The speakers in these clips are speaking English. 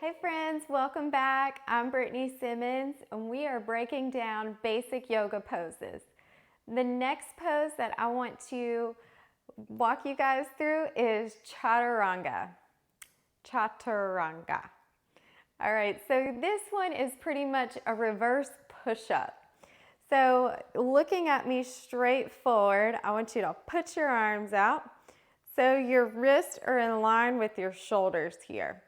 Hey friends, welcome back. I'm Brittany Simmons and we are breaking down basic yoga poses. The next pose that I want to walk you guys through is Chaturanga. Chaturanga. All right, so this one is pretty much a reverse push-up. So looking at me straight forward, I want you to put your arms out so your wrists are in line with your shoulders here.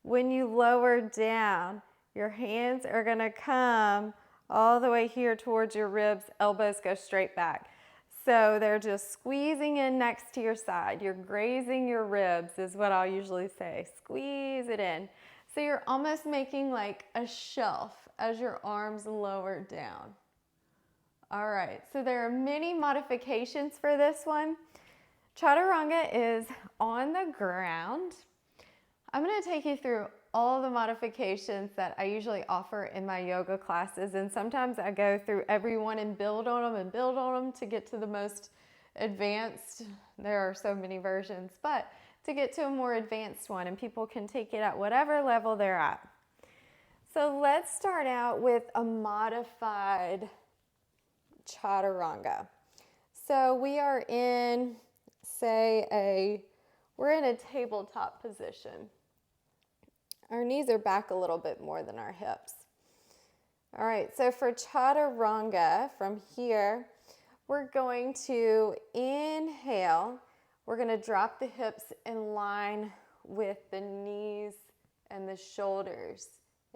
When you lower down, your hands are gonna come all the way here towards your ribs, elbows go straight back. So they're just squeezing in next to your side. You're grazing your ribs is what I'll usually say. Squeeze it in. So you're almost making like a shelf as your arms lower down. All right, so there are many modifications for this one. Chaturanga is on the ground. I'm going to take you through all the modifications that I usually offer in my yoga classes, and sometimes I go through every one and build on them to get to the most advanced. There are so many versions, but to get to a more advanced one, and people can take it at whatever level they're at. So let's start out with a modified Chaturanga. So we are in, we're in a tabletop position. Our knees are back a little bit more than our hips. All right, so for Chaturanga, from here, we're going to inhale. We're going to drop the hips in line with the knees and the shoulders,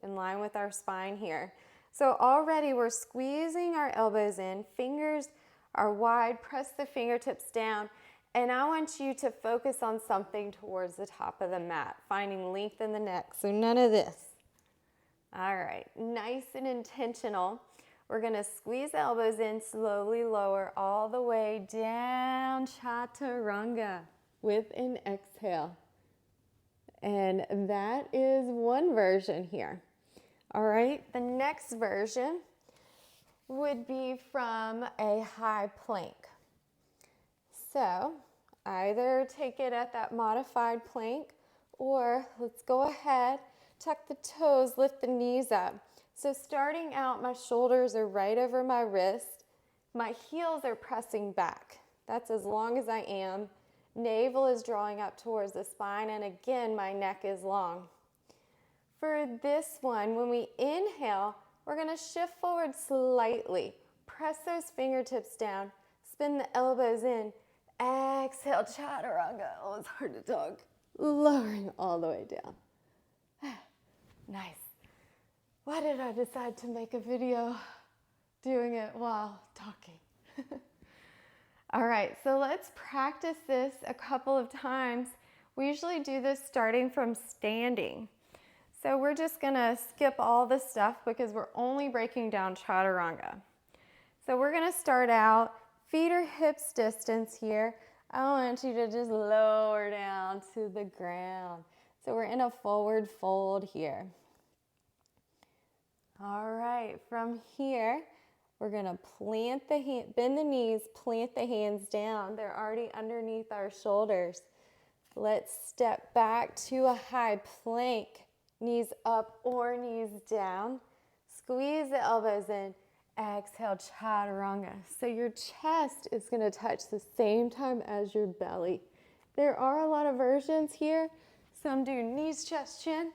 in line with our spine here. So already we're squeezing our elbows in, fingers are wide, press the fingertips down, and I want you to focus on something towards the top of the mat, finding length in the neck, so none of this. All right, nice and intentional. We're gonna squeeze the elbows in, slowly lower all the way down, Chaturanga, with an exhale. And that is one version here. All right, the next version would be from a high plank. So either take it at that modified plank, or let's go ahead, tuck the toes, lift the knees up. So starting out, my shoulders are right over my wrist. My heels are pressing back. That's as long as I am. Navel is drawing up towards the spine, and again, my neck is long. For this one, when we inhale, we're gonna shift forward slightly. Press those fingertips down, spin the elbows in. Exhale, Chaturanga. Oh, it's hard to talk. Lowering all the way down. Nice. Why did I decide to make a video doing it while talking? All right, so let's practice this a couple of times. We usually do this starting from standing. So we're just gonna skip all this stuff because we're only breaking down Chaturanga. So we're gonna start out, feet are hips distance here. I want you to just lower down to the ground. So we're in a forward fold here. All right, from here, we're gonna bend the knees, plant the hands down. They're already underneath our shoulders. Let's step back to a high plank. Knees up or knees down. Squeeze the elbows in. Exhale, Chaturanga. So your chest is going to touch the same time as your belly. There are a lot of versions here. Some do knees, chest, chin.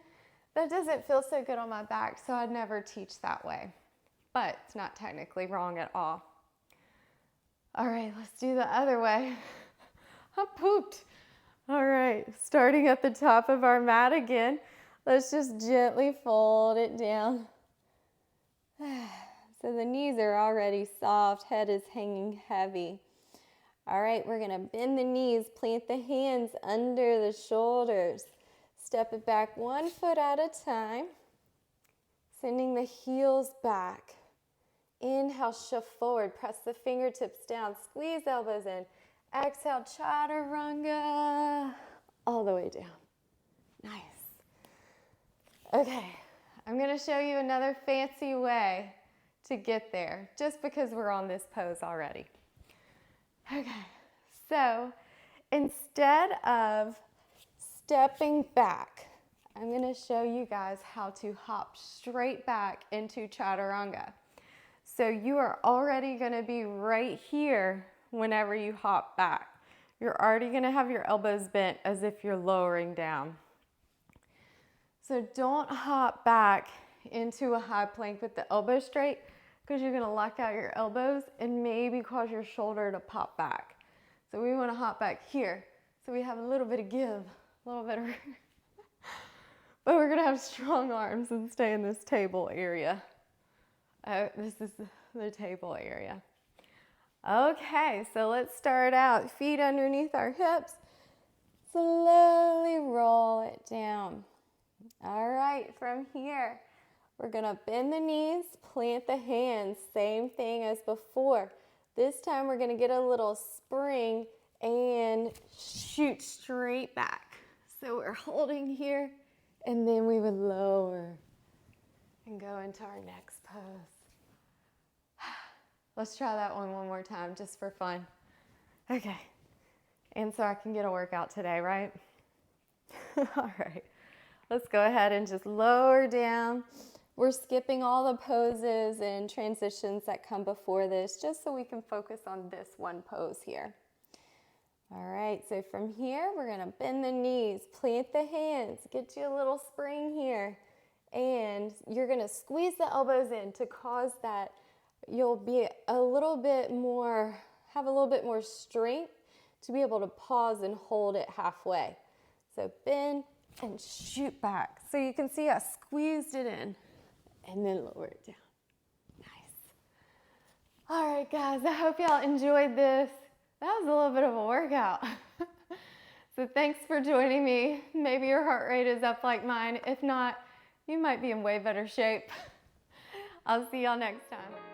That doesn't feel so good on my back, so I'd never teach that way. But it's not technically wrong at all. All right, let's do the other way. I pooped. All right, starting at the top of our mat again. Let's just gently fold it down. So the knees are already soft, head is hanging heavy. All right, we're gonna bend the knees, plant the hands under the shoulders. Step it back 1 foot at a time, sending the heels back. Inhale, shift forward, press the fingertips down, squeeze elbows in. Exhale, Chaturanga, all the way down. Nice. Okay, I'm gonna show you another fancy way to get there, just because we're on this pose already. Okay, so instead of stepping back, I'm going to show you guys how to hop straight back into Chaturanga. So you are already going to be right here whenever you hop back. You're already going to have your elbows bent as if you're lowering down. So don't hop back into a high plank with the elbows straight, because you're going to lock out your elbows and maybe cause your shoulder to pop back. So we want to hop back here. So we have a little bit of give, a little bit of but we're going to have strong arms and stay in this table area. This is the table area. Okay, so let's start out. Feet underneath our hips. Slowly roll it down. All right, from here, we're going to bend the knees, plant the hands. Same thing as before. This time we're going to get a little spring and shoot straight back. So we're holding here, and then we would lower and go into our next pose. Let's try that one more time just for fun. Okay. And so I can get a workout today, right? All right. Let's go ahead and just lower down. We're skipping all the poses and transitions that come before this, just so we can focus on this one pose here. All right, so from here, we're gonna bend the knees, plant the hands, get you a little spring here, and you're gonna squeeze the elbows in to cause that you'll be have a little bit more strength to be able to pause and hold it halfway. So bend and shoot back. So you can see I squeezed it in and then lower it down. Nice. All right, guys, I hope y'all enjoyed this. That was a little bit of a workout. So thanks for joining me. Maybe your heart rate is up like mine. If not, you might be in way better shape. I'll see y'all next time.